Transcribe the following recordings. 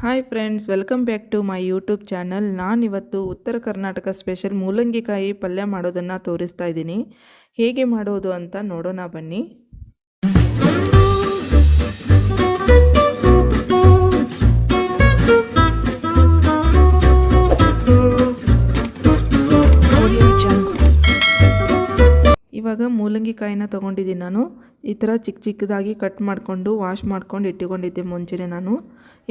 Hi friends, welcome back to my YouTube channel. ನಾನಿವತ್ತು ಉತ್ತರ Karnataka special ಮೂಲಂಗಿಕಾಯಿ ಪಲ್ಯ ಮಾಡೋದನ್ನು ತೋರಿಸ್ತಾ ಇದ್ದೀನಿ. ಹೇಗೆ ಮಾಡೋದು ಅಂತ ನೋಡೋಣ ಬನ್ನಿ. ಇವಾಗ ಮೂಲಂಗಿಕಾಯಿನ ತೊಗೊಂಡಿದ್ದೀನಿ. ನಾನು ಈ ಥರ ಚಿಕ್ಕ ಚಿಕ್ಕದಾಗಿ ಕಟ್ ಮಾಡಿಕೊಂಡು ವಾಶ್ ಮಾಡ್ಕೊಂಡು ಇಟ್ಟುಕೊಂಡಿದ್ದೆ ಮುಂಚೆನೇ ನಾನು.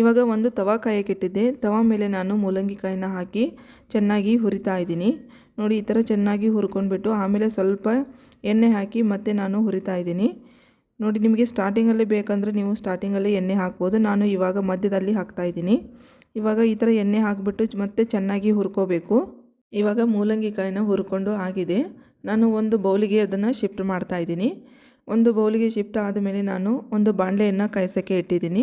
ಇವಾಗ ಒಂದು ತವಾ ಕಾಯಕ್ಕಿಟ್ಟಿದ್ದೆ. ತವಾ ಮೇಲೆ ನಾನು ಮೂಲಂಗಿಕಾಯಿನ ಹಾಕಿ ಚೆನ್ನಾಗಿ ಹುರಿತಾ ಇದ್ದೀನಿ. ನೋಡಿ, ಈ ಥರ ಚೆನ್ನಾಗಿ ಹುರ್ಕೊಂಡ್ಬಿಟ್ಟು ಆಮೇಲೆ ಸ್ವಲ್ಪ ಎಣ್ಣೆ ಹಾಕಿ ಮತ್ತೆ ನಾನು ಹುರಿತಾ ಇದ್ದೀನಿ. ನೋಡಿ, ನಿಮಗೆ ಸ್ಟಾರ್ಟಿಂಗಲ್ಲಿ ಬೇಕಂದರೆ ನೀವು ಸ್ಟಾರ್ಟಿಂಗಲ್ಲಿ ಎಣ್ಣೆ ಹಾಕ್ಬೋದು. ನಾನು ಇವಾಗ ಮಧ್ಯದಲ್ಲಿ ಹಾಕ್ತಾಯಿದ್ದೀನಿ. ಇವಾಗ ಈ ಥರ ಎಣ್ಣೆ ಹಾಕಿಬಿಟ್ಟು ಮತ್ತೆ ಚೆನ್ನಾಗಿ ಹುರ್ಕೋಬೇಕು. ಇವಾಗ ಮೂಲಂಗಿಕಾಯಿನ ಹುರ್ಕೊಂಡು ಆಗಿದೆ. ನಾನು ಒಂದು ಬೌಲಿಗೆ ಅದನ್ನು ಶಿಫ್ಟ್ ಮಾಡ್ತಾ ಇದ್ದೀನಿ. ಒಂದು ಬೌಲಿಗೆ ಶಿಫ್ಟ್ ಆದಮೇಲೆ ನಾನು ಒಂದು ಬಾಣಲೆಯನ್ನು ಕಾಯಿಸೋಕ್ಕೆ ಇಟ್ಟಿದ್ದೀನಿ.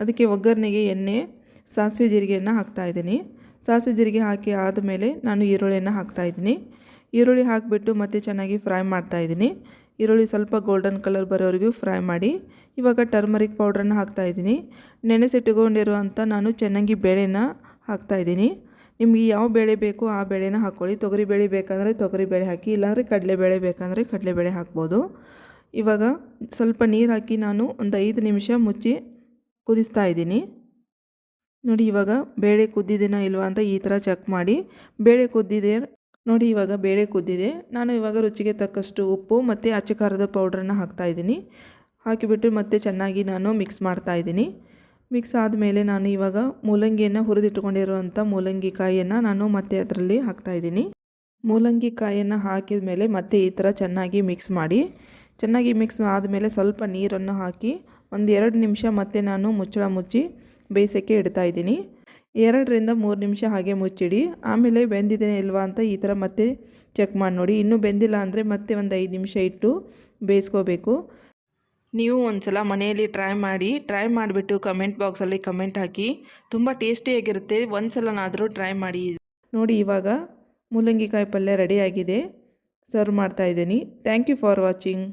ಅದಕ್ಕೆ ಒಗ್ಗರಣೆಗೆ ಎಣ್ಣೆ, ಸಾಸಿವೆ ಜೀರಿಗೆಯನ್ನು ಹಾಕ್ತಾಯಿದ್ದೀನಿ. ಸಾಸಿವೆ ಜೀರಿಗೆ ಹಾಕಿ ಆದಮೇಲೆ ನಾನು ಈರುಳ್ಳಿಯನ್ನು ಹಾಕ್ತಾಯಿದ್ದೀನಿ. ಈರುಳ್ಳಿ ಹಾಕಿಬಿಟ್ಟು ಮತ್ತೆ ಚೆನ್ನಾಗಿ ಫ್ರೈ ಮಾಡ್ತಾಯಿದ್ದೀನಿ. ಈರುಳ್ಳಿ ಸ್ವಲ್ಪ ಗೋಲ್ಡನ್ ಕಲರ್ ಬರೋವರೆಗೂ ಫ್ರೈ ಮಾಡಿ ಇವಾಗ ಟರ್ಮರಿಕ್ ಪೌಡ್ರನ್ನು ಹಾಕ್ತಾಯಿದ್ದೀನಿ. ನೆನೆಸಿಟ್ಟುಕೊಂಡಿರುವಂಥ ನಾನು ಚೆನ್ನಾಗಿ ಬೇಳೆನ ಹಾಕ್ತಾಯಿದ್ದೀನಿ. ನಿಮಗೆ ಯಾವ ಬೇಳೆ ಬೇಕು ಆ ಬೇಳೆನ ಹಾಕ್ಕೊಳ್ಳಿ. ತೊಗರಿಬೇಳೆ ಬೇಕಂದರೆ ತೊಗರಿಬೇಳೆ ಹಾಕಿ, ಇಲ್ಲಾಂದರೆ ಕಡಲೆಬೇಳೆ ಬೇಕಂದರೆ ಕಡಲೆಬೇಳೆ ಹಾಕ್ಬೋದು. ಇವಾಗ ಸ್ವಲ್ಪ ನೀರು ಹಾಕಿ ನಾನು ಒಂದು 5 ನಿಮಿಷ ಮುಚ್ಚಿ ಕುದಿಸ್ತಾ ಇದ್ದೀನಿ. ನೋಡಿ, ಇವಾಗ ಬೇಳೆ ಕುದ್ದಿದೆನಾ ಇಲ್ವಾ ಅಂತ ಈ ಥರ ಚೆಕ್ ಮಾಡಿ. ಬೇಳೆ ಕುದ್ದಿದೆ ನೋಡಿ, ಇವಾಗ ಬೇಳೆ ಕುದ್ದಿದೆ. ನಾನು ಇವಾಗ ರುಚಿಗೆ ತಕ್ಕಷ್ಟು ಉಪ್ಪು ಮತ್ತು ಅಚ್ಚ ಖಾರದ ಪೌಡ್ರನ್ನು ಹಾಕ್ತಾಯಿದ್ದೀನಿ. ಹಾಕಿಬಿಟ್ಟು ಮತ್ತೆ ಚೆನ್ನಾಗಿ ನಾನು ಮಿಕ್ಸ್ ಮಾಡ್ತಾಯಿದ್ದೀನಿ. ಮಿಕ್ಸ್ ಆದಮೇಲೆ ನಾನು ಇವಾಗ ಮೂಲಂಗಿಯನ್ನು ಹುರಿದಿಟ್ಕೊಂಡಿರುವಂಥ ಮೂಲಂಗಿಕಾಯಿಯನ್ನು ನಾನು ಮತ್ತೆ ಅದರಲ್ಲಿ ಹಾಕ್ತಾಯಿದ್ದೀನಿ. ಮೂಲಂಗಿಕಾಯಿಯನ್ನು ಹಾಕಿದ ಮೇಲೆ ಮತ್ತೆ ಈ ಥರ ಚೆನ್ನಾಗಿ ಮಿಕ್ಸ್ ಮಾಡಿ. ಚೆನ್ನಾಗಿ ಮಿಕ್ಸ್ ಆದಮೇಲೆ ಸ್ವಲ್ಪ ನೀರನ್ನು ಹಾಕಿ ಒಂದು 2 ನಿಮಿಷ ಮತ್ತೆ ನಾನು ಮುಚ್ಚಳ ಮುಚ್ಚಿ ಬೇಯಿಸೋಕ್ಕೆ ಇಡ್ತಾಯಿದ್ದೀನಿ. 2ರಿಂದ 3 ನಿಮಿಷ ಹಾಗೆ ಮುಚ್ಚಿಡಿ. ಆಮೇಲೆ ಬೆಂದಿದೆ ಇಲ್ವಾ ಅಂತ ಈ ಥರ ಮತ್ತೆ ಚೆಕ್ ಮಾಡಿ ನೋಡಿ. ಇನ್ನೂ ಬೆಂದಿಲ್ಲ ಅಂದರೆ ಮತ್ತೆ ಒಂದು 5 ನಿಮಿಷ ಇಟ್ಟು ಬೇಯಿಸ್ಕೋಬೇಕು. ನೀವು ಒಂದು ಸಲ ಮನೆಯಲ್ಲಿ ಟ್ರೈ ಮಾಡಿಬಿಟ್ಟು ಕಮೆಂಟ್ ಬಾಕ್ಸಲ್ಲಿ ಕಮೆಂಟ್ ಹಾಕಿ. ತುಂಬ ಟೇಸ್ಟಿಯಾಗಿರುತ್ತೆ. ಒಂದು ಸಲನಾದರೂ ಟ್ರೈ ಮಾಡಿ. ನೋಡಿ, ಇವಾಗ ಮೂಲಂಗಿಕಾಯಿ ಪಲ್ಯ ರೆಡಿಯಾಗಿದೆ. ಸರ್ವ್ ಮಾಡ್ತಾಯಿದ್ದೀನಿ. Thank you for watching.